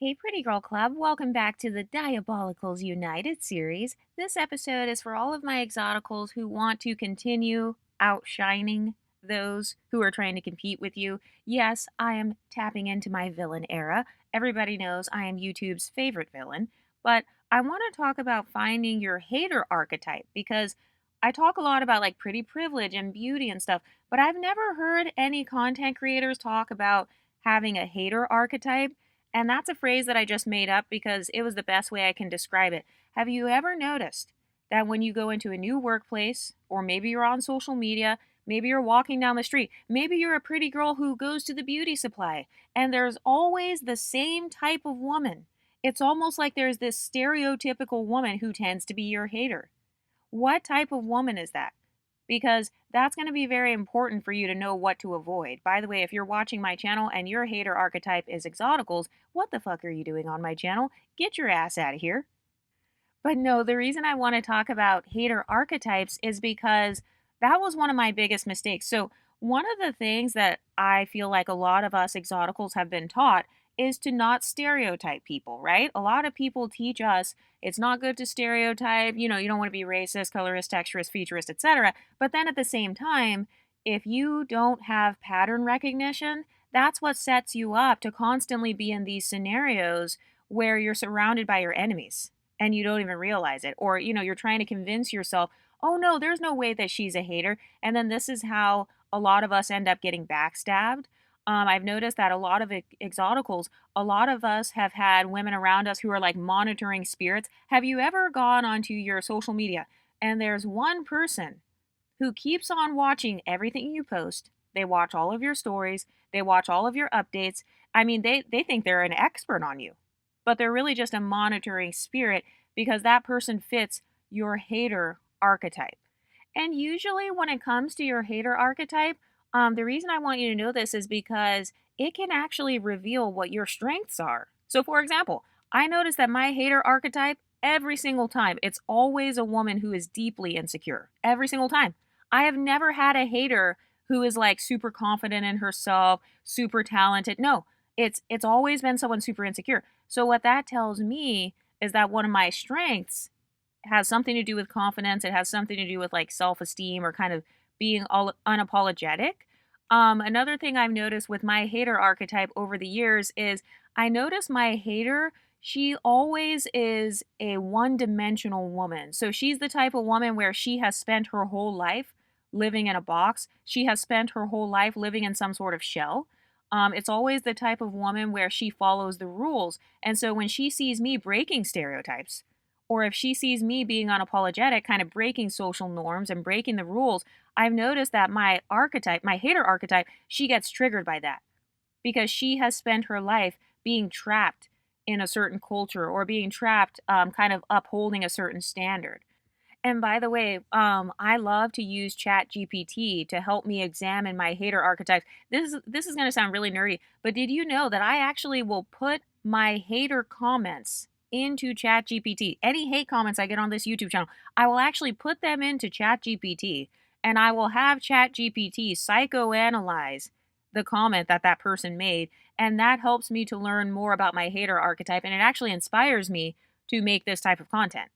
Hey, Pretty Girl Club, welcome back to the Diabolicals United series. This episode is for all of my exoticals who want to continue outshining those who are trying to compete with you. Yes, I am tapping into my villain era. Everybody knows I am YouTube's favorite villain, but I want to talk about finding your hater archetype because I talk a lot about like pretty privilege and beauty and stuff, but I've never heard any content creators talk about having a hater archetype. And that's a phrase that I just made up because it was the best way I can describe it. Have you ever noticed that when you go into a new workplace, or maybe you're on social media, maybe you're walking down the street, maybe you're a pretty girl who goes to the beauty supply, and there's always the same type of woman? It's almost like there's this stereotypical woman who tends to be your hater. What type of woman is that? Because that's going to be very important for you to know what to avoid. By the way, if you're watching my channel and your hater archetype is Exoticals, what the fuck are you doing on my channel? Get your ass out of here. But no, the reason I want to talk about hater archetypes is because that was one of my biggest mistakes. So, one of the things that I feel like a lot of us exoticals have been taught is to not stereotype people, right? A lot of people teach us it's not good to stereotype, you don't want to be racist, colorist, texturist, featurist, etc. But then at the same time, if you don't have pattern recognition, that's what sets you up to constantly be in these scenarios where you're surrounded by your enemies and you don't even realize it. Or, you're trying to convince yourself, oh no, there's no way that she's a hater. And then this is how a lot of us end up getting backstabbed. I've noticed that a lot of exoticals, a lot of us have had women around us who are like monitoring spirits. Have you ever gone onto your social media and there's one person who keeps on watching everything you post? They watch all of your stories, they watch all of your updates. I mean, they think they're an expert on you, but they're really just a monitoring spirit because that person fits your hater archetype. And usually, when it comes to your hater archetype, the reason I want you to know this is because it can actually reveal what your strengths are. So, for example, I notice that my hater archetype, every single time, it's always a woman who is deeply insecure. Every single time. I have never had a hater who is like super confident in herself, super talented. No, it's always been someone super insecure. So what that tells me is that one of my strengths has something to do with confidence. It has something to do with like self-esteem or kind of being all unapologetic. Another thing I've noticed with my hater archetype over the years is I notice my hater, she always is a one-dimensional woman. So she's the type of woman where she has spent her whole life living in a box. She has spent her whole life living in some sort of shell. It's always the type of woman where she follows the rules. And so when she sees me breaking stereotypes, or if she sees me being unapologetic, kind of breaking social norms and breaking the rules, I've noticed that my archetype, my hater archetype, she gets triggered by that because she has spent her life being trapped in a certain culture or being trapped kind of upholding a certain standard. And by the way, I love to use Chat GPT to help me examine my hater archetypes. This is going to sound really nerdy, but did you know that I actually will put my hater comments into Chat GPT? Any hate comments I get on this YouTube channel, I will actually put them into Chat GPT, and I will have Chat GPT psychoanalyze the comment that that person made, and that helps me to learn more about my hater archetype, and it actually inspires me to make this type of content.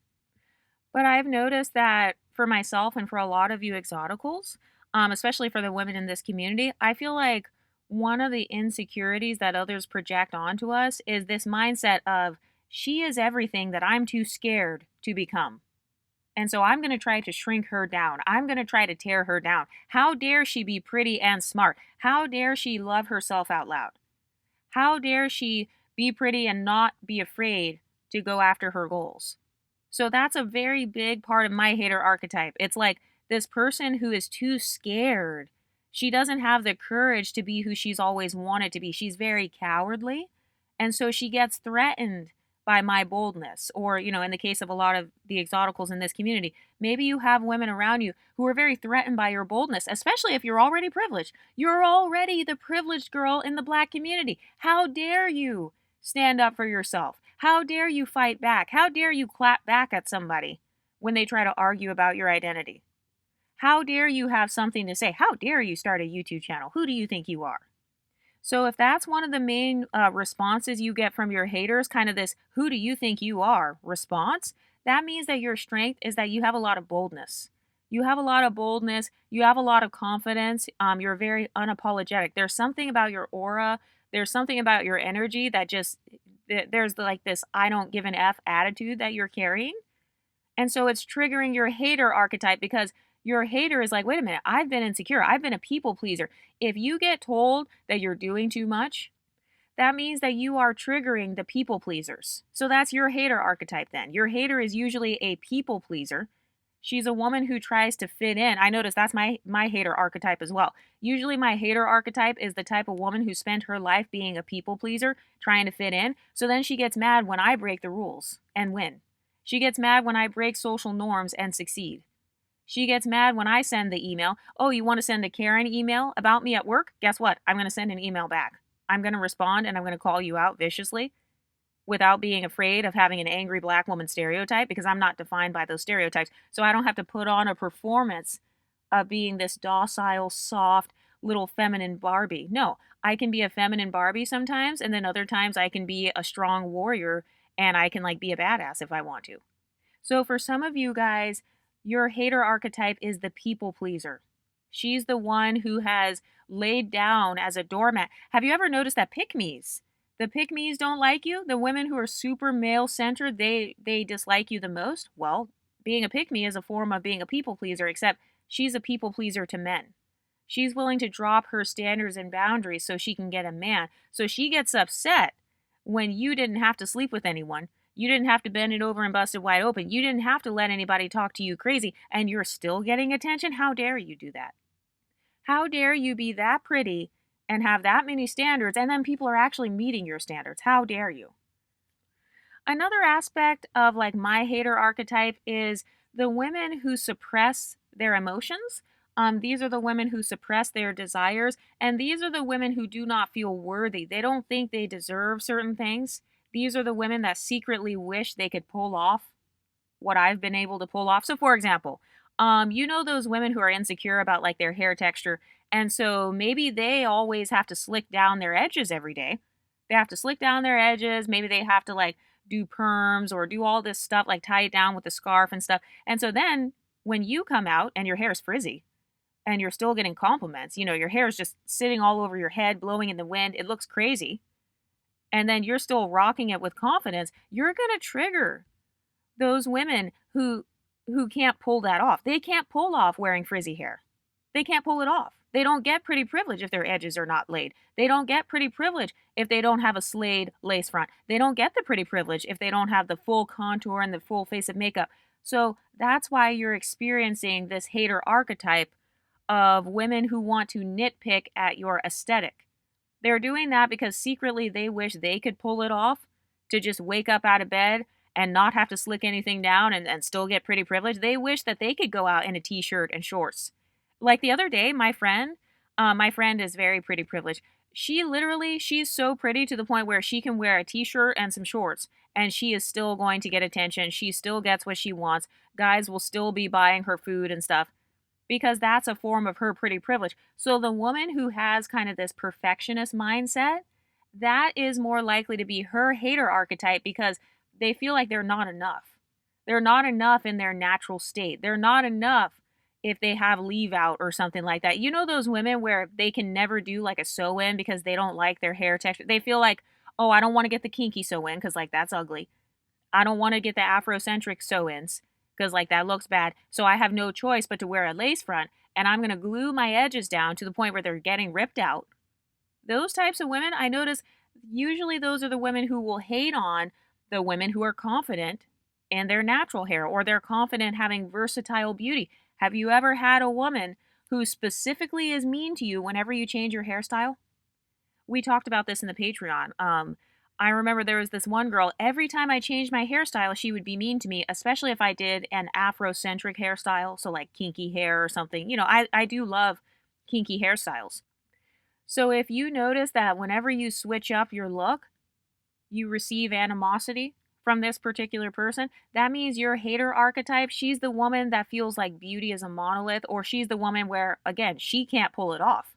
But I've noticed that for myself and for a lot of you exoticals, especially for the women in this community, I feel like one of the insecurities that others project onto us is this mindset of she is everything that I'm too scared to become. And so I'm going to try to shrink her down. I'm going to try to tear her down. How dare she be pretty and smart? How dare she love herself out loud? How dare she be pretty and not be afraid to go after her goals? So that's a very big part of my hater archetype. It's like this person who is too scared. She doesn't have the courage to be who she's always wanted to be. She's very cowardly. And so she gets threatened by my boldness. Or, in the case of a lot of the exoticals in this community, maybe you have women around you who are very threatened by your boldness, especially if you're already privileged. You're already the privileged girl in the black community. How dare you stand up for yourself? How dare you fight back? How dare you clap back at somebody when they try to argue about your identity? How dare you have something to say? How dare you start a YouTube channel? Who do you think you are? So if that's one of the main responses you get from your haters, kind of this "who do you think you are" response, that means that your strength is that you have a lot of boldness. You have a lot of boldness. You have a lot of confidence. You're very unapologetic. There's something about your aura. There's something about your energy that just there's like this "I don't give an f" attitude that you're carrying, and so it's triggering your hater archetype because your hater is like, wait a minute, I've been insecure. I've been a people pleaser. If you get told that you're doing too much, that means that you are triggering the people pleasers. So that's your hater archetype then. Your hater is usually a people pleaser. She's a woman who tries to fit in. I notice that's my hater archetype as well. Usually my hater archetype is the type of woman who spent her life being a people pleaser, trying to fit in. So then she gets mad when I break the rules and win. She gets mad when I break social norms and succeed. She gets mad when I send the email. Oh, you want to send a Karen email about me at work? Guess what? I'm going to send an email back. I'm going to respond and I'm going to call you out viciously without being afraid of having an angry black woman stereotype because I'm not defined by those stereotypes. So I don't have to put on a performance of being this docile, soft, little feminine Barbie. No, I can be a feminine Barbie sometimes, and then other times I can be a strong warrior and I can like be a badass if I want to. So for some of you guys, your hater archetype is the people pleaser. She's the one who has laid down as a doormat. Have you ever noticed that the pick-me's don't like you? The women who are super male-centered, they dislike you the most? Well, being a pick-me is a form of being a people pleaser, except she's a people pleaser to men. She's willing to drop her standards and boundaries so she can get a man. So she gets upset when you didn't have to sleep with anyone. You didn't have to bend it over and bust it wide open. You didn't have to let anybody talk to you crazy, and you're still getting attention? How dare you do that? How dare you be that pretty and have that many standards, and then people are actually meeting your standards? How dare you? Another aspect of like my hater archetype is the women who suppress their emotions. These are the women who suppress their desires, and these are the women who do not feel worthy. They don't think they deserve certain things. These are the women that secretly wish they could pull off what I've been able to pull off. So, for example, you know those women who are insecure about like their hair texture, and so maybe they always have to slick down their edges every day. They have to slick down their edges. Maybe they have to like do perms or do all this stuff, like tie it down with a scarf and stuff. And so then when you come out and your hair is frizzy and you're still getting compliments, you know, your hair is just sitting all over your head, blowing in the wind, it looks crazy. And then you're still rocking it with confidence, you're going to trigger those women who can't pull that off. They can't pull off wearing frizzy hair. They can't pull it off. They don't get pretty privilege if their edges are not laid. They don't get pretty privilege if they don't have a slayed lace front. They don't get the pretty privilege if they don't have the full contour and the full face of makeup. So that's why you're experiencing this hater archetype of women who want to nitpick at your aesthetic. They're doing that because secretly they wish they could pull it off to just wake up out of bed and not have to slick anything down and still get pretty privilege. They wish that they could go out in a t-shirt and shorts. Like the other day, my friend is very pretty privileged. She's so pretty to the point where she can wear a t-shirt and some shorts and she is still going to get attention. She still gets what she wants. Guys will still be buying her food and stuff because that's a form of her pretty privilege. So the woman who has kind of this perfectionist mindset, that is more likely to be her hater archetype because they feel like they're not enough. They're not enough in their natural state. They're not enough if they have leave out or something like that. You know those women where they can never do like a sew-in because they don't like their hair texture. They feel like, oh, I don't want to get the kinky sew-in because like that's ugly. I don't want to get the Afrocentric sew-ins because like that looks bad. So I have no choice but to wear a lace front and I'm going to glue my edges down to the point where they're getting ripped out. Those types of women, I notice usually those are the women who will hate on the women who are confident in their natural hair or they're confident having versatile beauty. Have you ever had a woman who specifically is mean to you whenever you change your hairstyle? We talked about this in the Patreon. I remember there was this one girl, every time I changed my hairstyle, she would be mean to me, especially if I did an Afrocentric hairstyle, so like kinky hair or something. You know, I do love kinky hairstyles. So if you notice that whenever you switch up your look, you receive animosity from this particular person, that means your hater archetype, she's the woman that feels like beauty is a monolith, or she's the woman where, again, she can't pull it off.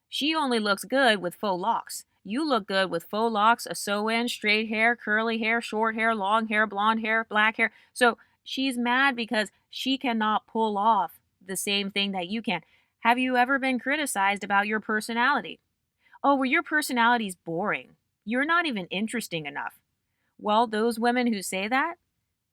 She only looks good with faux locks. You look good with faux locks, a sew-in, straight hair, curly hair, short hair, long hair, blonde hair, black hair. So she's mad because she cannot pull off the same thing that you can. Have you ever been criticized about your personality? Oh, well, your personality's boring. You're not even interesting enough. Well, those women who say that,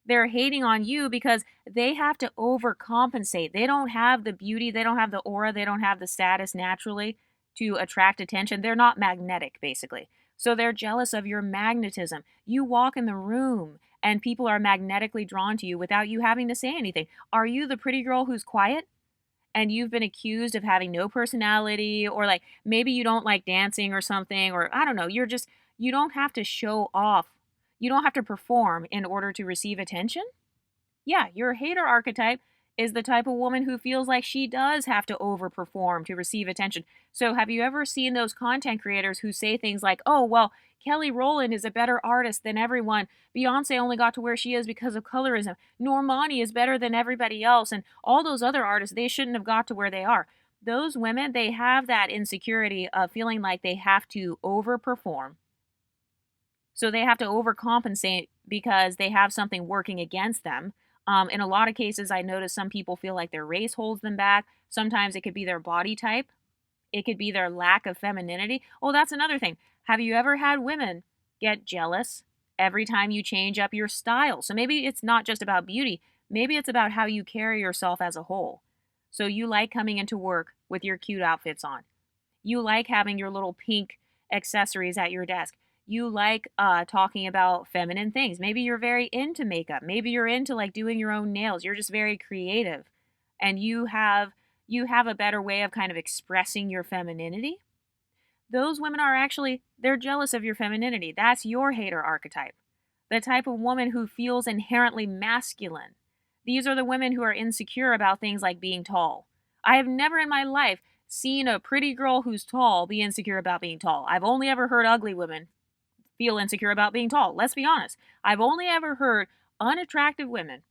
they're hating on you because they have to overcompensate. They don't have the beauty, they don't have the aura, they don't have the status naturally to attract attention. They're not magnetic, basically. So they're jealous of your magnetism. You walk in the room and people are magnetically drawn to you without you having to say anything. Are you the pretty girl who's quiet? And you've been accused of having no personality, or like maybe you don't like dancing or something, or I don't know, you don't have to show off. You don't have to perform in order to receive attention. Yeah, your hater archetype is the type of woman who feels like she does have to overperform to receive attention. So, have you ever seen those content creators who say things like, oh, well, Kelly Rowland is a better artist than everyone. Beyonce only got to where she is because of colorism. Normani is better than everybody else. And all those other artists, they shouldn't have got to where they are. Those women, they have that insecurity of feeling like they have to overperform. So they have to overcompensate because they have something working against them. In a lot of cases, I notice some people feel like their race holds them back. Sometimes it could be their body type. It could be their lack of femininity. Oh, that's another thing. Have you ever had women get jealous every time you change up your style? So maybe it's not just about beauty. Maybe it's about how you carry yourself as a whole. So you like coming into work with your cute outfits on. You like having your little pink accessories at your desk. You like talking about feminine things. Maybe you're very into makeup. Maybe you're into like doing your own nails. You're just very creative, and you have a better way of kind of expressing your femininity. Those women are actually, they're jealous of your femininity. That's your hater archetype. The type of woman who feels inherently masculine. These are the women who are insecure about things like being tall. I have never in my life seen a pretty girl who's tall be insecure about being tall. I've only ever heard ugly women feel insecure about being tall. Let's be honest. I've only ever heard unattractive women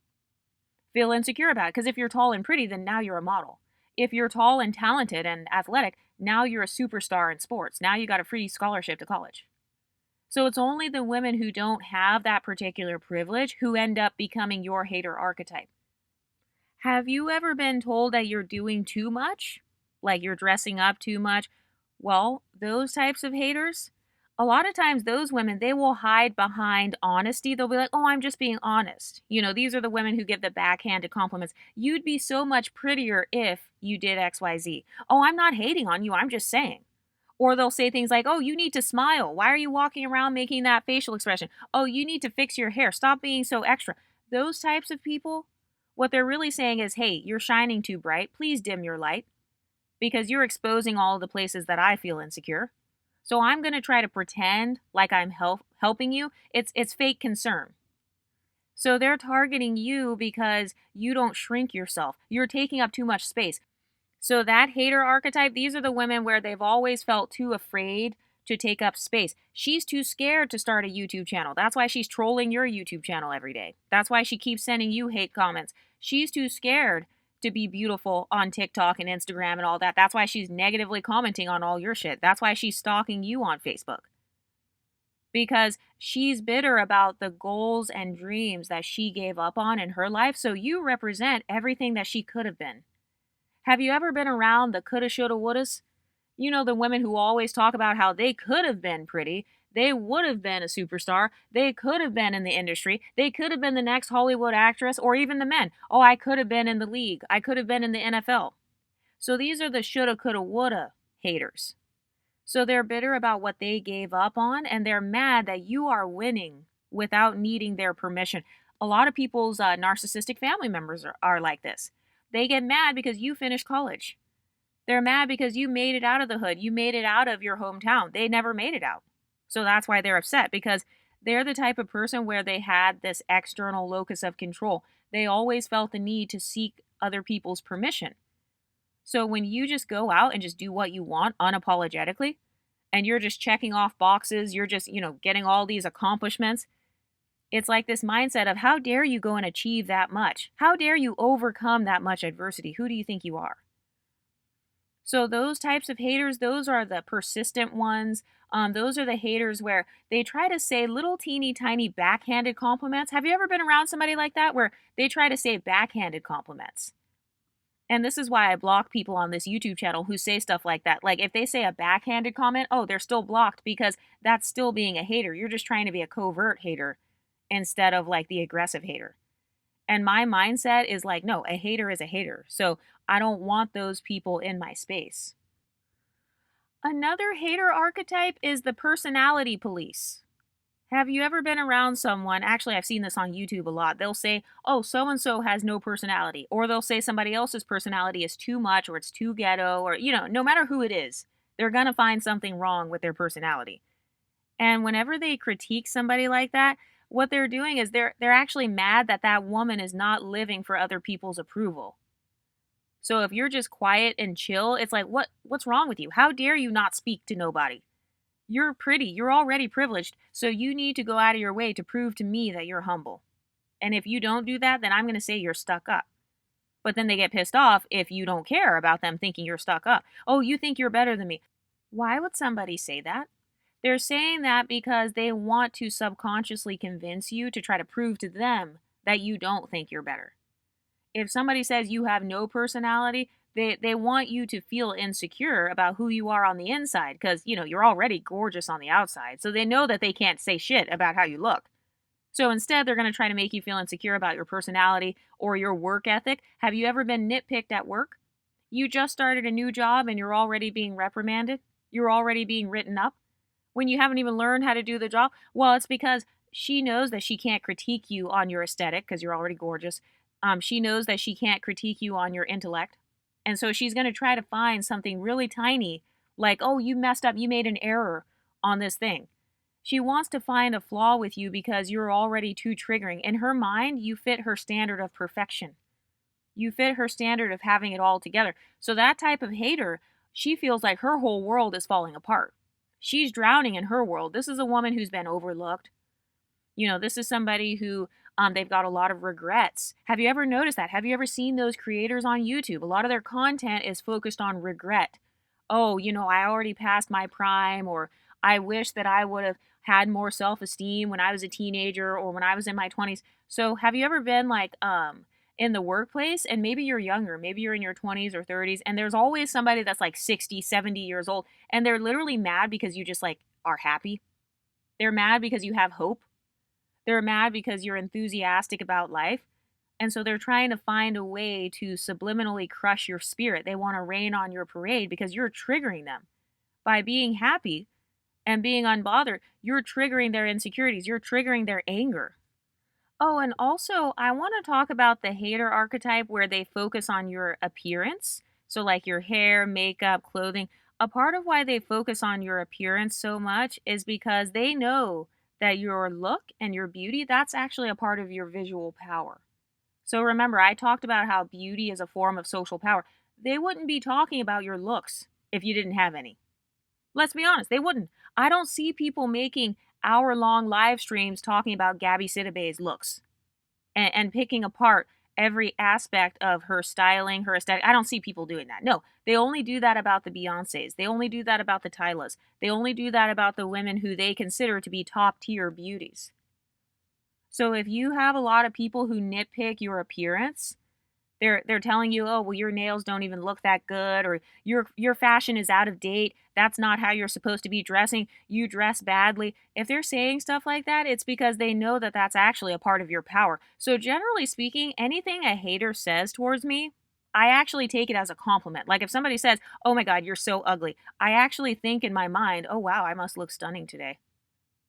feel insecure about it. Because if you're tall and pretty, then now you're a model. If you're tall and talented and athletic, now you're a superstar in sports. Now you got a free scholarship to college. So it's only the women who don't have that particular privilege who end up becoming your hater archetype. Have you ever been told that you're doing too much? Like you're dressing up too much? Well, those types of haters, a lot of times those women, they will hide behind honesty. They'll be like, oh, I'm just being honest. These are the women who give the backhanded compliments. You'd be so much prettier if you did XYZ. Oh, I'm not hating on you. I'm just saying. Or they'll say things like, oh, you need to smile. Why are you walking around making that facial expression? Oh, you need to fix your hair. Stop being so extra. Those types of people, what they're really saying is, hey, you're shining too bright. Please dim your light because you're exposing all of the places that I feel insecure. So I'm going to try to pretend like I'm helping you. It's fake concern. So they're targeting you because you don't shrink yourself. You're taking up too much space. So that hater archetype, these are the women where they've always felt too afraid to take up space. She's too scared to start a YouTube channel. That's why she's trolling your YouTube channel every day. That's why she keeps sending you hate comments. She's too scared to be beautiful on TikTok and Instagram and all that. That's why she's negatively commenting on all your shit. That's why she's stalking you on Facebook. Because she's bitter about the goals and dreams that she gave up on in her life. So you represent everything that she could have been. Have you ever been around the coulda, shoulda, wouldas? The women who always talk about how they could have been pretty. They would have been a superstar. They could have been in the industry. They could have been the next Hollywood actress, or even the men. Oh, I could have been in the league. I could have been in the NFL. So these are the shoulda, coulda, woulda haters. So they're bitter about what they gave up on, and they're mad that you are winning without needing their permission. A lot of people's narcissistic family members are like this. They get mad because you finished college. They're mad because you made it out of the hood. You made it out of your hometown. They never made it out. So that's why they're upset, because they're the type of person where they had this external locus of control. They always felt the need to seek other people's permission. So when you just go out and just do what you want unapologetically, and you're just checking off boxes, you're just, getting all these accomplishments, it's like this mindset of how dare you go and achieve that much? How dare you overcome that much adversity? Who do you think you are? So those types of haters, those are the persistent ones. Those are the haters where they try to say little teeny tiny backhanded compliments. Have you ever been around somebody like that where they try to say backhanded compliments? And this is why I block people on this YouTube channel who say stuff like that. Like if they say a backhanded comment, oh, they're still blocked because that's still being a hater. You're just trying to be a covert hater instead of like the aggressive hater. And my mindset is like, no, a hater is a hater. So I don't want those people in my space. Another hater archetype is the personality police. Have you ever been around someone? Actually, I've seen this on YouTube a lot. They'll say, oh, so and so has no personality. Or they'll say somebody else's personality is too much or it's too ghetto or, no matter who it is, they're going to find something wrong with their personality. And whenever they critique somebody like that, what they're doing is they're actually mad that that woman is not living for other people's approval. So if you're just quiet and chill, it's like, what's wrong with you? How dare you not speak to nobody? You're pretty. You're already privileged. So you need to go out of your way to prove to me that you're humble. And if you don't do that, then I'm going to say you're stuck up. But then they get pissed off if you don't care about them thinking you're stuck up. Oh, you think you're better than me. Why would somebody say that? They're saying that because they want to subconsciously convince you to try to prove to them that you don't think you're better. If somebody says you have no personality, they want you to feel insecure about who you are on the inside because, you're already gorgeous on the outside. So they know that they can't say shit about how you look. So instead, they're going to try to make you feel insecure about your personality or your work ethic. Have you ever been nitpicked at work? You just started a new job and you're already being reprimanded? You're already being written up? When you haven't even learned how to do the job? Well, it's because she knows that she can't critique you on your aesthetic because you're already gorgeous. She knows that she can't critique you on your intellect. And so she's going to try to find something really tiny, like, oh, you messed up, you made an error on this thing. She wants to find a flaw with you because you're already too triggering. In her mind, you fit her standard of perfection. You fit her standard of having it all together. So that type of hater, she feels like her whole world is falling apart. She's drowning in her world. This is a woman who's been overlooked. This is somebody who they've got a lot of regrets. Have you ever noticed that? Have you ever seen those creators on YouTube? A lot of their content is focused on regret. Oh, I already passed my prime, or I wish that I would have had more self-esteem when I was a teenager or when I was in my 20s. So have you ever been like in the workplace and maybe you're younger, maybe you're in your 20s or 30s, and there's always somebody that's like 60, 70 years old and they're literally mad because you just like are happy. They're mad because you have hope. They're mad because you're enthusiastic about life. And so they're trying to find a way to subliminally crush your spirit. They want to rain on your parade because you're triggering them. By being happy and being unbothered, you're triggering their insecurities. You're triggering their anger. Oh, and also, I want to talk about the hater archetype where they focus on your appearance. So, like your hair, makeup, clothing. A part of why they focus on your appearance so much is because they know that your look and your beauty, that's actually a part of your visual power. So remember, I talked about how beauty is a form of social power. They wouldn't be talking about your looks if you didn't have any. Let's be honest, they wouldn't. I don't see people making hour-long live streams talking about Gabby Sidibe's looks and picking apart every aspect of her styling, her aesthetic. I don't see people doing that. No, they only do that about the Beyoncés. They only do that about the Tylas. They only do that about the women who they consider to be top-tier beauties. So if you have a lot of people who nitpick your appearance, they're telling you, oh, well, your nails don't even look that good, or your fashion is out of date. That's not how you're supposed to be dressing. You dress badly. If they're saying stuff like that, it's because they know that that's actually a part of your power. So generally speaking, anything a hater says towards me, I actually take it as a compliment. Like if somebody says, oh my God, you're so ugly, I actually think in my mind, oh wow, I must look stunning today.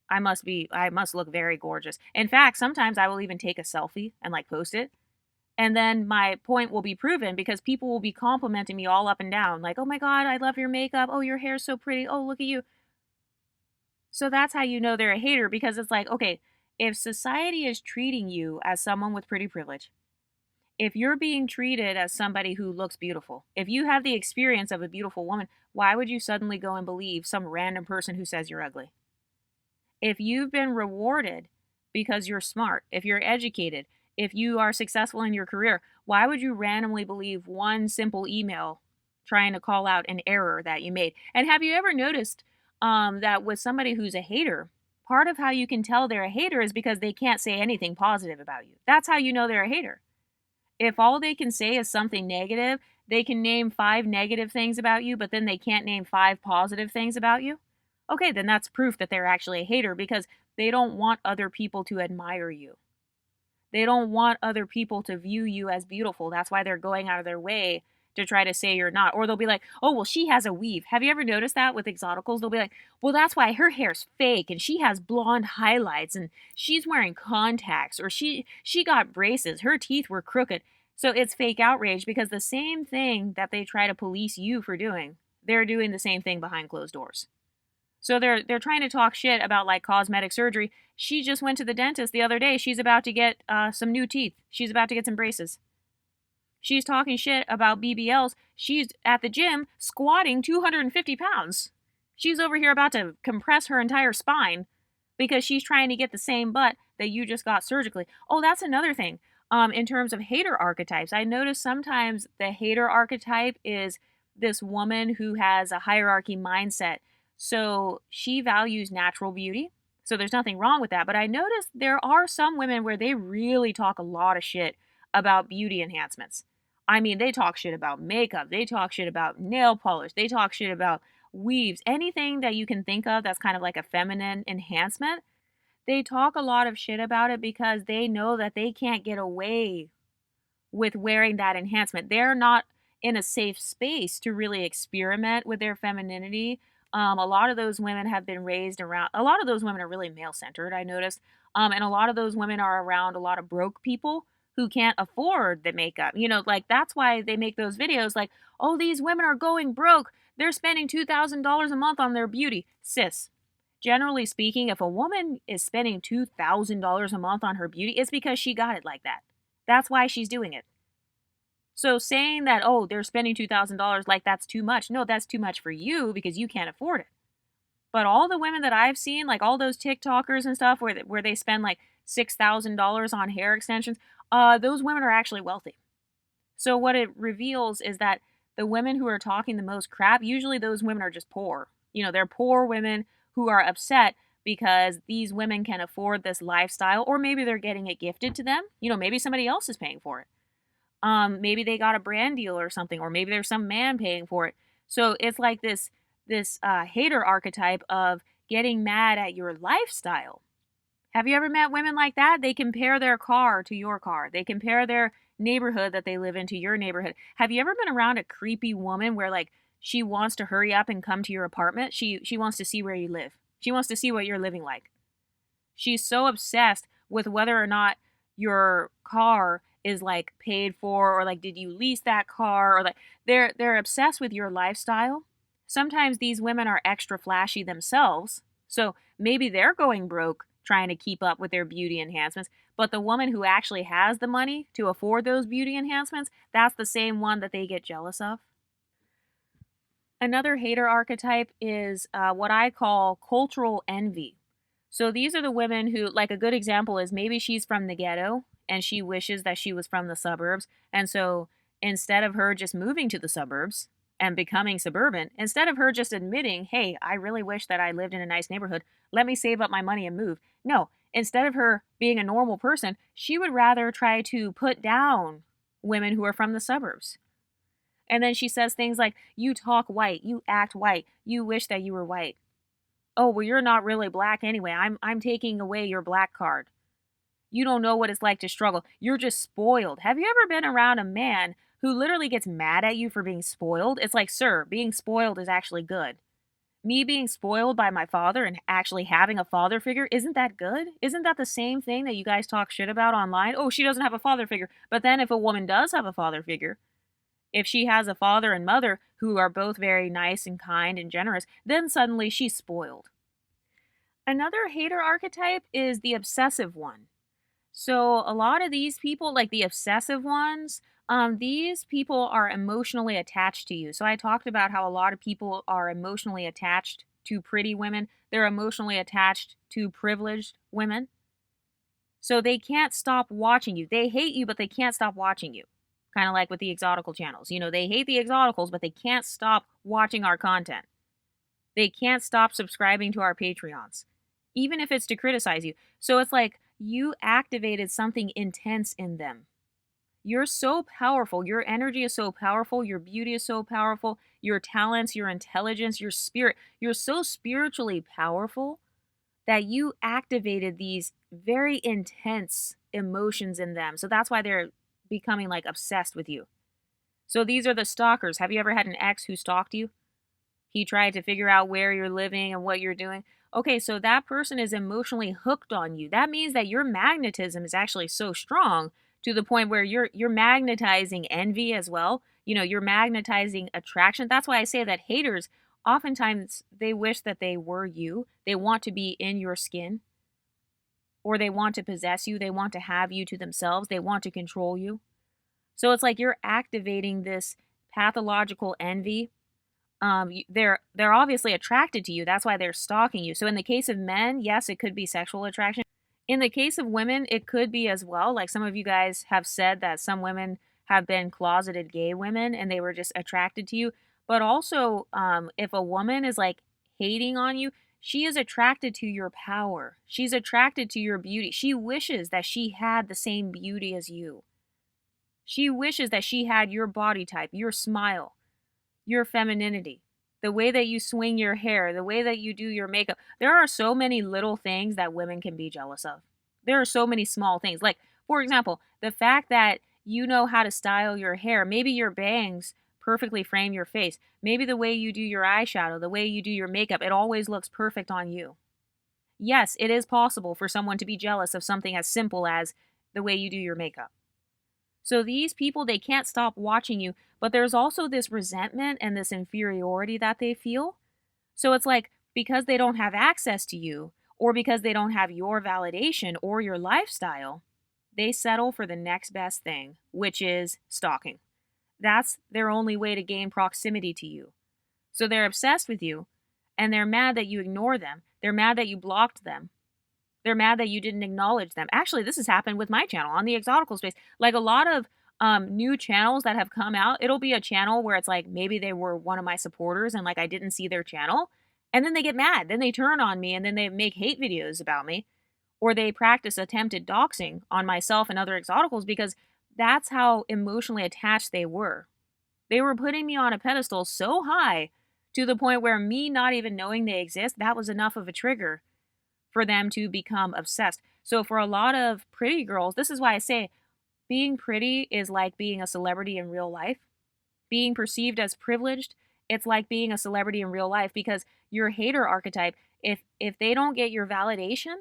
I must look very gorgeous. In fact, sometimes I will even take a selfie and like post it. And then my point will be proven because people will be complimenting me all up and down. Like, oh my God, I love your makeup. Oh, your hair's so pretty. Oh, look at you. So that's how you know they're a hater, because it's like, okay, if society is treating you as someone with pretty privilege, if you're being treated as somebody who looks beautiful, if you have the experience of a beautiful woman, why would you suddenly go and believe some random person who says you're ugly? If you've been rewarded because you're smart, if you're educated, if you are successful in your career, why would you randomly believe one simple email trying to call out an error that you made. And have you ever noticed that with somebody who's a hater, part of how you can tell they're a hater is because they can't say anything positive about you. That's how you know they're a hater. If all they can say is something negative, they can name 5 negative things about you, but then they can't name 5 positive things about you. Okay, then that's proof that they're actually a hater because they don't want other people to admire you. They don't want other people to view you as beautiful. That's why they're going out of their way to try to say you're not. Or they'll be like, oh, well, she has a weave. Have you ever noticed that with Exoticals? They'll be like, well, that's why her hair's fake and she has blonde highlights and she's wearing contacts or she got braces. Her teeth were crooked. So it's fake outrage because the same thing that they try to police you for doing, they're doing the same thing behind closed doors. So they're trying to talk shit about like cosmetic surgery. She just went to the dentist the other day. She's about to get some new teeth. She's about to get some braces. She's talking shit about BBLs. She's at the gym squatting 250 pounds. She's over here about to compress her entire spine because she's trying to get the same butt that you just got surgically. Oh, that's another thing. In terms of hater archetypes, I notice sometimes the hater archetype is this woman who has a hierarchy mindset. So she values natural beauty. So there's nothing wrong with that. But I noticed there are some women where they really talk a lot of shit about beauty enhancements. I mean, they talk shit about makeup. They talk shit about nail polish. They talk shit about weaves. Anything that you can think of that's kind of like a feminine enhancement. They talk a lot of shit about it because they know that they can't get away with wearing that enhancement. They're not in a safe space to really experiment with their femininity. A lot of those women have been raised around, a lot of those women are really male centered, I noticed. And a lot of those women are around a lot of broke people who can't afford the makeup. You know, like that's why they make those videos like, oh, these women are going broke. They're spending $2,000 a month on their beauty. Sis, generally speaking, if a woman is spending $2,000 a month on her beauty, it's because she got it like that. That's why she's doing it. So saying that, oh, they're spending $2,000 like that's too much. No, that's too much for you because you can't afford it. But all the women that I've seen, like all those TikTokers and stuff where they spend like $6,000 on hair extensions, those women are actually wealthy. So what it reveals is that the women who are talking the most crap, usually those women are just poor. You know, they're poor women who are upset because these women can afford this lifestyle, or maybe they're getting it gifted to them. You know, maybe somebody else is paying for it. Maybe they got a brand deal or something, or maybe there's some man paying for it. So it's like this hater archetype of getting mad at your lifestyle. Have you ever met women like that? They compare their car to your car. They compare their neighborhood that they live in to your neighborhood. Have you ever been around a creepy woman where like she wants to hurry up and come to your apartment? She wants to see where you live. She wants to see what you're living like. She's so obsessed with whether or not your car is like paid for, or like did you lease that car, or like they're obsessed with your lifestyle. Sometimes these women are extra flashy themselves, so maybe they're going broke trying to keep up with their beauty enhancements, but the woman who actually has the money to afford those beauty enhancements, that's the same one that they get jealous of. Another hater archetype is what I call cultural envy. So these are the women who, like a good example is maybe she's from the ghetto and she wishes that she was from the suburbs. And so instead of her just moving to the suburbs and becoming suburban, instead of her just admitting, hey, I really wish that I lived in a nice neighborhood, let me save up my money and move. No, instead of her being a normal person, she would rather try to put down women who are from the suburbs. And then she says things like, you talk white, you act white, you wish that you were white. Oh, well, you're not really black anyway. I'm taking away your black card. You don't know what it's like to struggle. You're just spoiled. Have you ever been around a man who literally gets mad at you for being spoiled? It's like, sir, being spoiled is actually good. Me being spoiled by my father and actually having a father figure, isn't that good? Isn't that the same thing that you guys talk shit about online? Oh, she doesn't have a father figure. But then if a woman does have a father figure, if she has a father and mother who are both very nice and kind and generous, then suddenly she's spoiled. Another hater archetype is the obsessive one. So a lot of these people, like the obsessive ones, these people are emotionally attached to you. So I talked about how a lot of people are emotionally attached to pretty women. They're emotionally attached to privileged women. So they can't stop watching you. They hate you, but they can't stop watching you Kind of like with the Exotical channels. You know, they hate the Exoticals, but they can't stop watching our content. They can't stop subscribing to our Patreons, even if it's to criticize you. So it's like you activated something intense in them. You're so powerful. Your energy is so powerful. Your beauty is so powerful. Your talents, your intelligence, your spirit. You're so spiritually powerful that you activated these very intense emotions in them. So that's why they're becoming like obsessed with you. So these are the stalkers. Have you ever had an ex who stalked you? He tried to figure out where you're living and what you're doing. Okay, so that person is emotionally hooked on you. That means that your magnetism is actually so strong to the point where you're magnetizing envy as well. You know, you're magnetizing attraction. That's why I say that haters oftentimes they wish that they were you. They want to be in your skin, or they want to possess you. They want to have you to themselves. They want to control you. So it's like you're activating this pathological envy. They're obviously attracted to you. That's why they're stalking you. So in the case of men, yes, it could be sexual attraction. In the case of women, it could be as well. Like some of you guys have said that some women have been closeted gay women and they were just attracted to you. But also, if a woman is like hating on you, she is attracted to your power. She's attracted to your beauty. She wishes that she had the same beauty as you. She wishes that she had your body type, your smile, your femininity, the way that you swing your hair, the way that you do your makeup. There are so many little things that women can be jealous of. There are so many small things. Like, for example, the fact that you know how to style your hair. Maybe your bangs perfectly frame your face. Maybe the way you do your eyeshadow, the way you do your makeup, it always looks perfect on you. Yes, it is possible for someone to be jealous of something as simple as the way you do your makeup. So these people, they can't stop watching you, but there's also this resentment and this inferiority that they feel. So it's like because they don't have access to you, or because they don't have your validation or your lifestyle, they settle for the next best thing, which is stalking. That's their only way to gain proximity to you. So they're obsessed with you, and they're mad that you ignore them. They're mad that you blocked them. They're mad that you didn't acknowledge them. Actually, this has happened with my channel on the Exotical space. Like a lot of new channels that have come out, it'll be a channel where it's like maybe they were one of my supporters and like I didn't see their channel. And then they get mad. Then they turn on me and then they make hate videos about me. Or they practice attempted doxing on myself and other Exoticals because that's how emotionally attached they were. They were putting me on a pedestal so high to the point where me not even knowing they exist, that was enough of a trigger for them to become obsessed. So for a lot of pretty girls, this is why I say being pretty is like being a celebrity in real life. Being perceived as privileged, it's like being a celebrity in real life because your hater archetype, if they don't get your validation,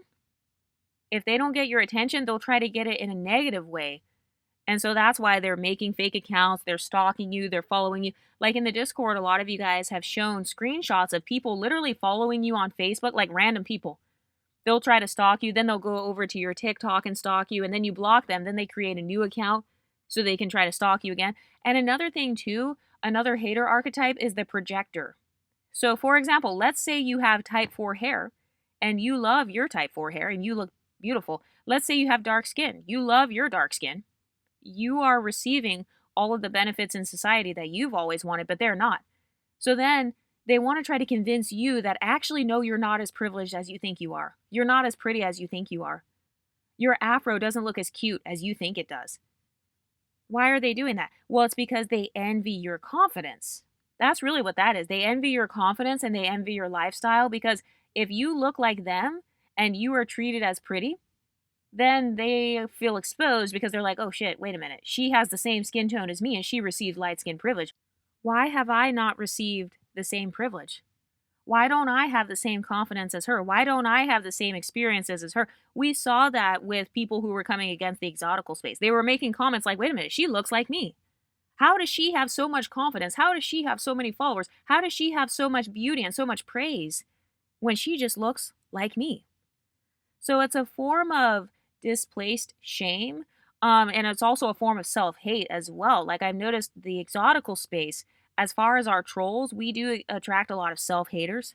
if they don't get your attention, they'll try to get it in a negative way. And so that's why they're making fake accounts, they're stalking you, they're following you. Like in the Discord, a lot of you guys have shown screenshots of people literally following you on Facebook, like random people. They'll try to stalk you, then they'll go over to your TikTok and stalk you, and then you block them. Then they create a new account so they can try to stalk you again. And another thing too, another hater archetype is the projector. So for example, let's say you have type 4 hair and you love your type 4 hair and you look beautiful. Let's say you have dark skin. You love your dark skin. You are receiving all of the benefits in society that you've always wanted, but they're not. So then they want to try to convince you that actually, no, you're not as privileged as you think you are. You're not as pretty as you think you are. Your afro doesn't look as cute as you think it does. Why are they doing that? Well, it's because they envy your confidence. That's really what that is. They envy your confidence and they envy your lifestyle because if you look like them and you are treated as pretty, then they feel exposed because they're like, oh shit, wait a minute. She has the same skin tone as me and she received light skin privilege. Why have I not received the same privilege? Why don't I have the same confidence as her? Why don't I have the same experiences as her? We saw that with people who were coming against the Exotical space. They were making comments like, wait a minute, she looks like me. How does she have so much confidence? How does she have so many followers? How does she have so much beauty and so much praise when she just looks like me? So it's a form of displaced shame. And it's also a form of self-hate as well. Like I've noticed the Exotical space, as far as our trolls, we do attract a lot of self-haters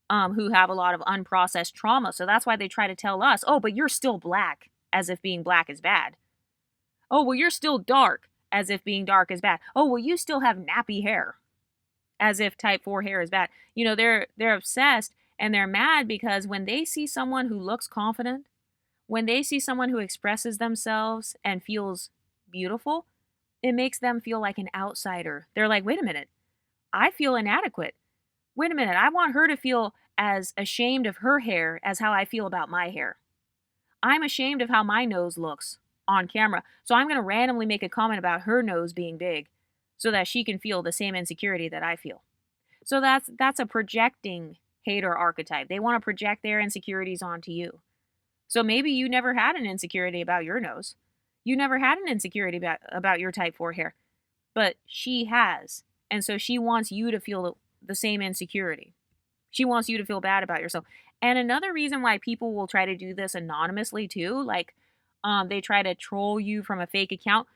who have a lot of unprocessed trauma. So that's why they try to tell us, oh, but you're still black, as if being black is bad. Oh, well, you're still dark, as if being dark is bad. Oh, well, you still have nappy hair, as if type 4 hair is bad. They're obsessed and they're mad because when they see someone who looks confident, when they see someone who expresses themselves and feels beautiful, it makes them feel like an outsider. They're like, wait a minute, I feel inadequate. Wait a minute, I want her to feel as ashamed of her hair as how I feel about my hair. I'm ashamed of how my nose looks on camera, so I'm going to randomly make a comment about her nose being big so that she can feel the same insecurity that I feel. So that's a projecting hater archetype. They want to project their insecurities onto you. So maybe you never had an insecurity about your nose. You never had an insecurity about your type 4 hair, but she has. And so she wants you to feel the same insecurity. She wants you to feel bad about yourself. And another reason why people will try to do this anonymously too, like they try to troll you from a fake account.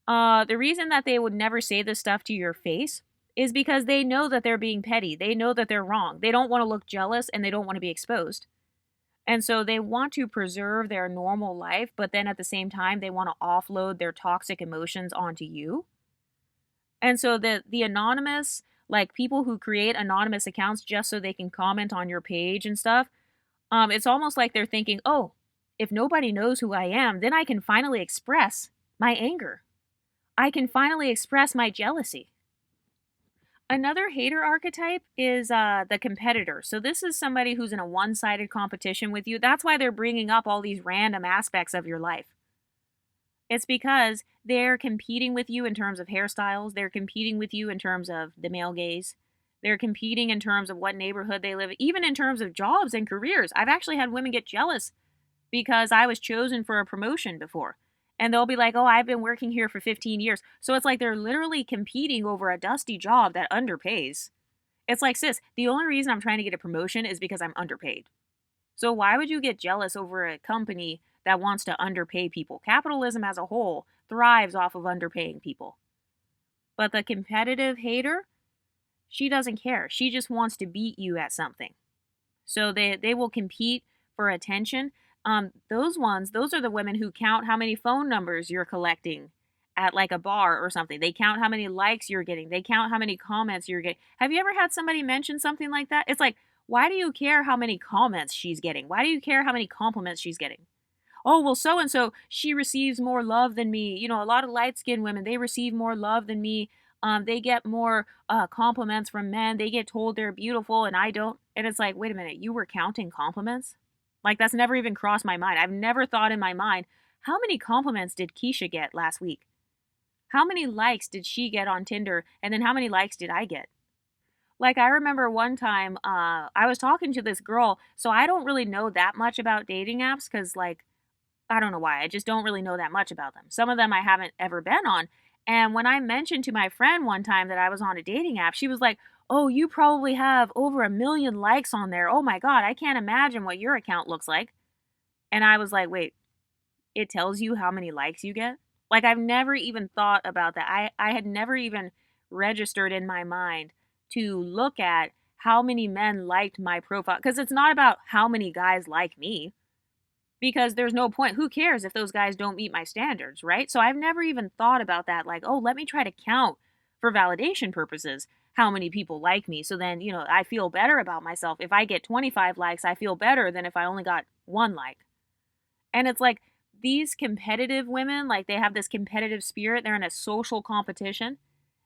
The reason that they would never say this stuff to your face is because they know that they're being petty. They know that they're wrong. They don't want to look jealous and they don't want to be exposed. And so they want to preserve their normal life, but then at the same time, they want to offload their toxic emotions onto you. And so the anonymous, like people who create anonymous accounts just so they can comment on your page and stuff, it's almost like they're thinking, oh, if nobody knows who I am, then I can finally express my anger. I can finally express my jealousy. Another hater archetype is the competitor. So this is somebody who's in a one-sided competition with you. That's why they're bringing up all these random aspects of your life. It's because they're competing with you in terms of hairstyles. They're competing with you in terms of the male gaze. They're competing in terms of what neighborhood they live in, even in terms of jobs and careers. I've actually had women get jealous because I was chosen for a promotion before. And they'll be like, oh, I've been working here for 15 years. So it's like they're literally competing over a dusty job that underpays. It's like, sis, the only reason I'm trying to get a promotion is because I'm underpaid. So why would you get jealous over a company that wants to underpay people? Capitalism as a whole thrives off of underpaying people. But the competitive hater, she doesn't care. She just wants to beat you at something. So they will compete for attention. Those are the women who count how many phone numbers you're collecting at like a bar or something. They count how many likes you're getting. They count how many comments you're getting. Have you ever had somebody mention something like that? It's like, why do you care how many comments she's getting? Why do you care how many compliments she's getting? Oh, well, so and so, she receives more love than me. A lot of light-skinned women, they receive more love than me. They get more compliments from men. They get told they're beautiful and I don't. And it's like, wait a minute, you were counting compliments? Like, that's never even crossed my mind. I've never thought in my mind, how many compliments did Keisha get last week? How many likes did she get on Tinder? And then how many likes did I get? Like, I remember one time I was talking to this girl, so I don't really know that much about dating apps because, like, I don't know why. I just don't really know that much about them. Some of them I haven't ever been on. And when I mentioned to my friend one time that I was on a dating app, she was like, oh, you probably have over 1 million likes on there. Oh my God, I can't imagine what your account looks like. And I was like, wait, it tells you how many likes you get? Like, I've never even thought about that. I had never even registered in my mind to look at how many men liked my profile. Because it's not about how many guys like me. Because there's no point. Who cares if those guys don't meet my standards, right? So I've never even thought about that. Like, oh, let me try to count for validation purposes how many people like me. So then, I feel better about myself. If I get 25 likes, I feel better than if I only got 1 like. And it's like these competitive women, like they have this competitive spirit. They're in a social competition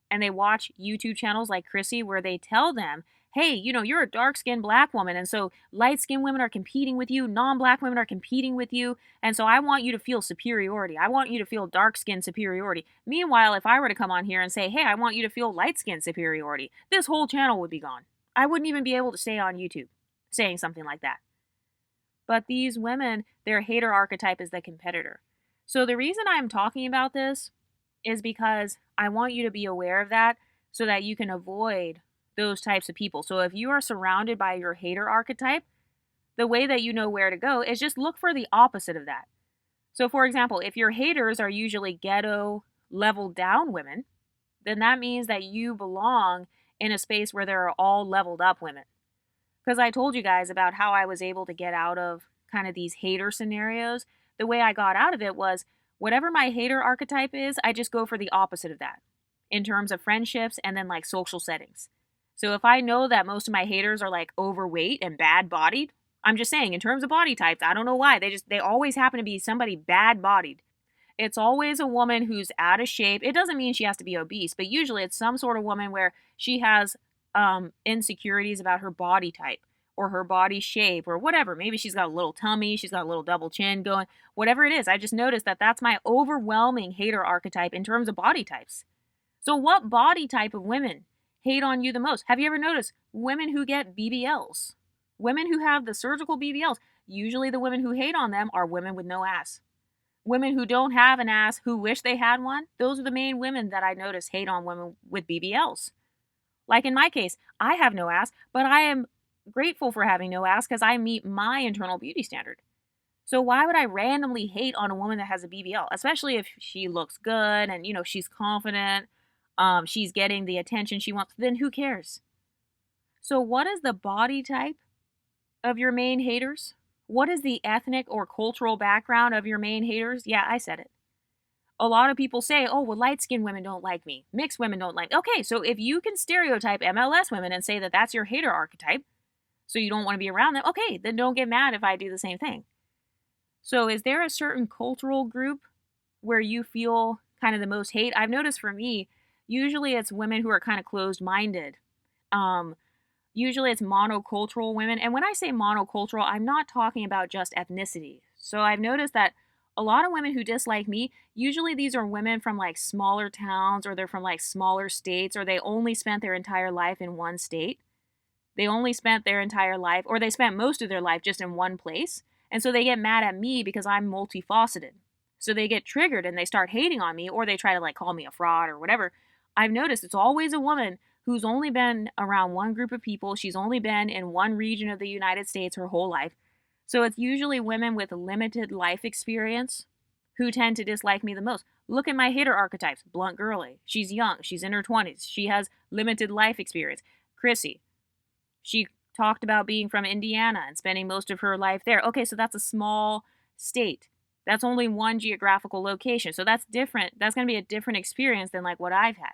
and they watch YouTube channels like Chrissy where they tell them, hey, you're a dark-skinned black woman, and so light-skinned women are competing with you, non-black women are competing with you, and so I want you to feel superiority. I want you to feel dark-skinned superiority. Meanwhile, if I were to come on here and say, hey, I want you to feel light-skinned superiority, this whole channel would be gone. I wouldn't even be able to stay on YouTube saying something like that. But these women, their hater archetype is the competitor. So the reason I'm talking about this is because I want you to be aware of that so that you can avoid those types of people. So if you are surrounded by your hater archetype, the way that you know where to go is just look for the opposite of that. So for example, if your haters are usually ghetto, leveled down women, then that means that you belong in a space where there are all leveled up women. Because I told you guys about how I was able to get out of kind of these hater scenarios. The way I got out of it was Whatever my hater archetype is, I just go for the opposite of that in terms of friendships and then like social settings. So if I know that most of my haters are like overweight and bad bodied, I'm just saying in terms of body types, I don't know why. They always happen to be somebody bad bodied. It's always a woman who's out of shape. It doesn't mean she has to be obese, but usually it's some sort of woman where she has insecurities about her body type or her body shape or whatever. Maybe she's got a little tummy, she's got a little double chin going, whatever it is. I just noticed that that's my overwhelming hater archetype in terms of body types. So, what body type of women hate on you the most? Have you ever noticed women who get BBLs? Women who have the surgical BBLs, usually the women who hate on them are women with no ass. Women who don't have an ass, who wish they had one, those are the main women that I notice hate on women with BBLs. Like in my case, I have no ass, but I am grateful for having no ass because I meet my internal beauty standard. So why would I randomly hate on a woman that has a BBL, especially if she looks good and she's confident, she's getting the attention she wants? Then who cares? So what is the body type of your main haters? What is the ethnic or cultural background of your main haters? Yeah, I said it. A lot of people say, oh, well, light skinned women don't like me. Mixed women don't like me. Okay, so if you can stereotype MLS women and say that that's your hater archetype, so you don't want to be around them, okay, then don't get mad if I do the same thing. So is there a certain cultural group where you feel kind of the most hate? I've noticed for me, usually it's women who are kind of closed minded. Usually it's monocultural women. And when I say monocultural, I'm not talking about just ethnicity. So I've noticed that a lot of women who dislike me, usually these are women from like smaller towns or they're from like smaller states or they only spent their entire life in one state. They only spent their entire life or they spent most of their life just in one place. And so they get mad at me because I'm multifaceted. So they get triggered and they start hating on me or they try to like call me a fraud or whatever. I've noticed it's always a woman who's only been around one group of people. She's only been in one region of the United States her whole life. So it's usually women with limited life experience who tend to dislike me the most. Look at my hater archetypes. Blunt girly. She's young. She's in her 20s. She has limited life experience. Chrissy. She talked about being from Indiana and spending most of her life there. Okay, so that's a small state. That's only one geographical location. So that's different. That's going to be a different experience than like what I've had.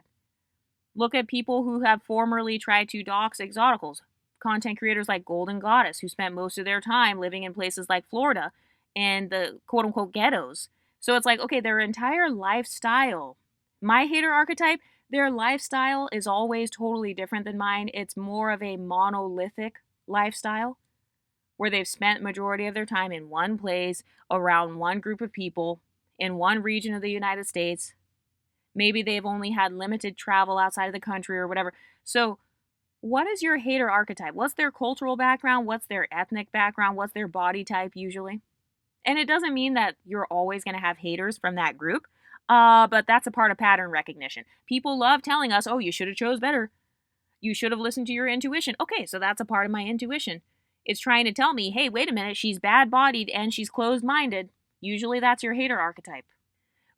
Look at people who have formerly tried to dox Exoticals. Content creators like Golden Goddess, who spent most of their time living in places like Florida and the quote unquote ghettos. So it's like, okay, their entire lifestyle, my hater archetype, their lifestyle is always totally different than mine. It's more of a monolithic lifestyle where they've spent majority of their time in one place, around one group of people, in one region of the United States. Maybe they've only had limited travel outside of the country or whatever. So what is your hater archetype? What's their cultural background? What's their ethnic background? What's their body type usually? And it doesn't mean that you're always going to have haters from that group, but that's a part of pattern recognition. People love telling us, oh, you should have chose better. You should have listened to your intuition. Okay, so that's a part of my intuition. It's trying to tell me, hey, wait a minute, she's bad-bodied and she's closed-minded. Usually that's your hater archetype.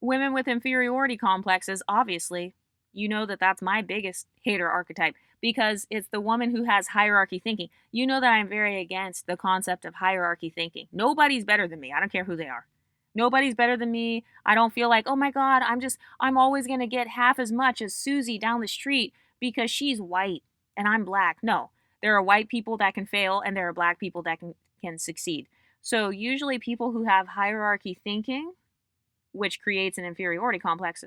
Women with inferiority complexes, obviously, you know that that's my biggest hater archetype because it's the woman who has hierarchy thinking. You know that I'm very against the concept of hierarchy thinking. Nobody's better than me. I don't care who they are. Nobody's better than me. I don't feel like, oh my God, I'm always going to get half as much as Susie down the street because she's white and I'm black. No, there are white people that can fail and there are black people that can succeed. So usually people who have hierarchy thinking, which creates an inferiority complex,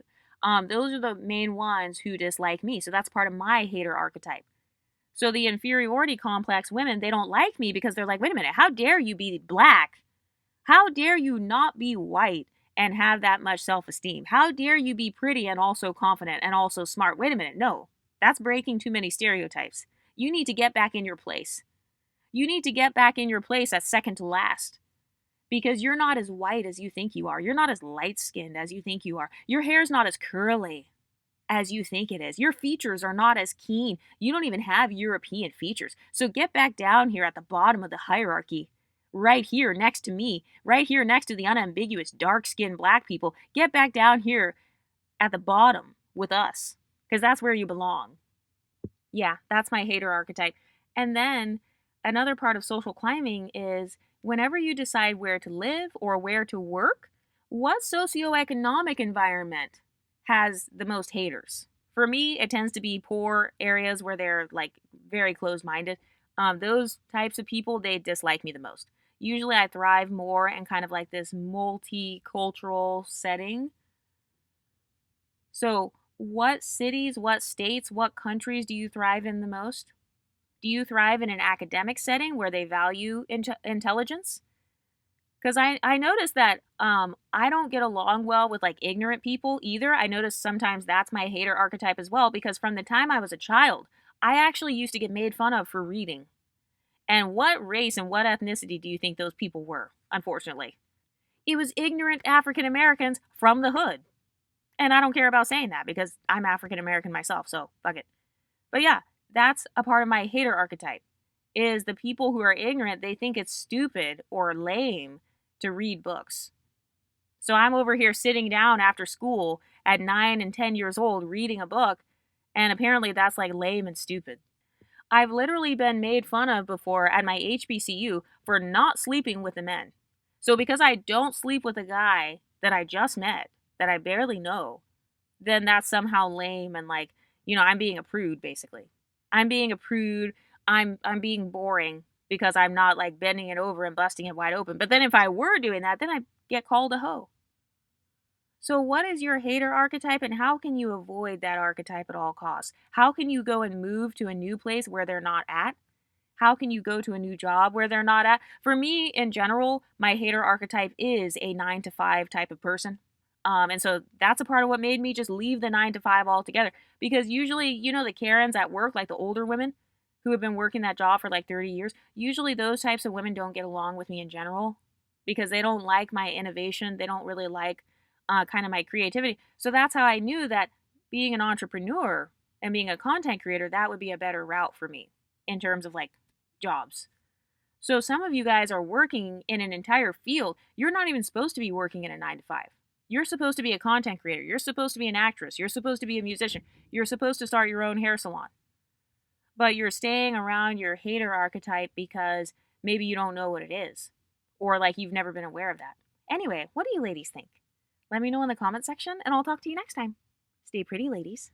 those are the main ones who dislike me. So that's part of my hater archetype. So the inferiority complex women, they don't like me because they're like, wait a minute, how dare you be black? How dare you not be white and have that much self-esteem? How dare you be pretty and also confident and also smart? Wait a minute, no, that's breaking too many stereotypes. You need to get back in your place. You need to get back in your place as second to last. Because you're not as white as you think you are. You're not as light-skinned as you think you are. Your hair's not as curly as you think it is. Your features are not as keen. You don't even have European features. So get back down here at the bottom of the hierarchy. Right here next to me. Right here next to the unambiguous dark-skinned black people. Get back down here at the bottom with us. Because that's where you belong. Yeah, that's my hater archetype. And then another part of social climbing is whenever you decide where to live or where to work, What socioeconomic environment has the most haters? For me, it tends to be poor areas where they're like very closed minded. Those types of people, they dislike me the most. Usually, I thrive more in kind of like this multicultural setting. So, what cities, what states, what countries do you thrive in the most? Do you thrive in an academic setting where they value intelligence? Because I noticed that I don't get along well with like ignorant people either. I notice sometimes that's my hater archetype as well, because from the time I was a child, I actually used to get made fun of for reading. And what race and what ethnicity do you think those people were, unfortunately? It was ignorant African Americans from the hood. And I don't care about saying that because I'm African American myself, so fuck it. But yeah, that's a part of my hater archetype. Is the people who are ignorant, they think it's stupid or lame to read books. So I'm over here sitting down after school at 9 and 10 years old reading a book, and apparently that's like lame and stupid. I've literally been made fun of before at my HBCU for not sleeping with the men. So because I don't sleep with a guy that I just met, that I barely know, then that's somehow lame and like, I'm being a prude basically. I'm being a prude. I'm being boring because I'm not like bending it over and busting it wide open. But then if I were doing that, then I'd get called a hoe. So what is your hater archetype and how can you avoid that archetype at all costs? How can you go and move to a new place where they're not at? How can you go to a new job where they're not at? For me, in general, my hater archetype is a 9 to 5 type of person. And so that's a part of what made me just leave the 9 to 5 altogether. Because usually, the Karens at work, like the older women who have been working that job for like 30 years, usually those types of women don't get along with me in general because they don't like my innovation. They don't really like kind of my creativity. So that's how I knew that being an entrepreneur and being a content creator, that would be a better route for me in terms of like jobs. So some of you guys are working in an entire field. You're not even supposed to be working in a 9 to 5. You're supposed to be a content creator. You're supposed to be an actress. You're supposed to be a musician. You're supposed to start your own hair salon. But you're staying around your hater archetype because maybe you don't know what it is. Or like you've never been aware of that. Anyway, what do you ladies think? Let me know in the comment section and I'll talk to you next time. Stay pretty, ladies.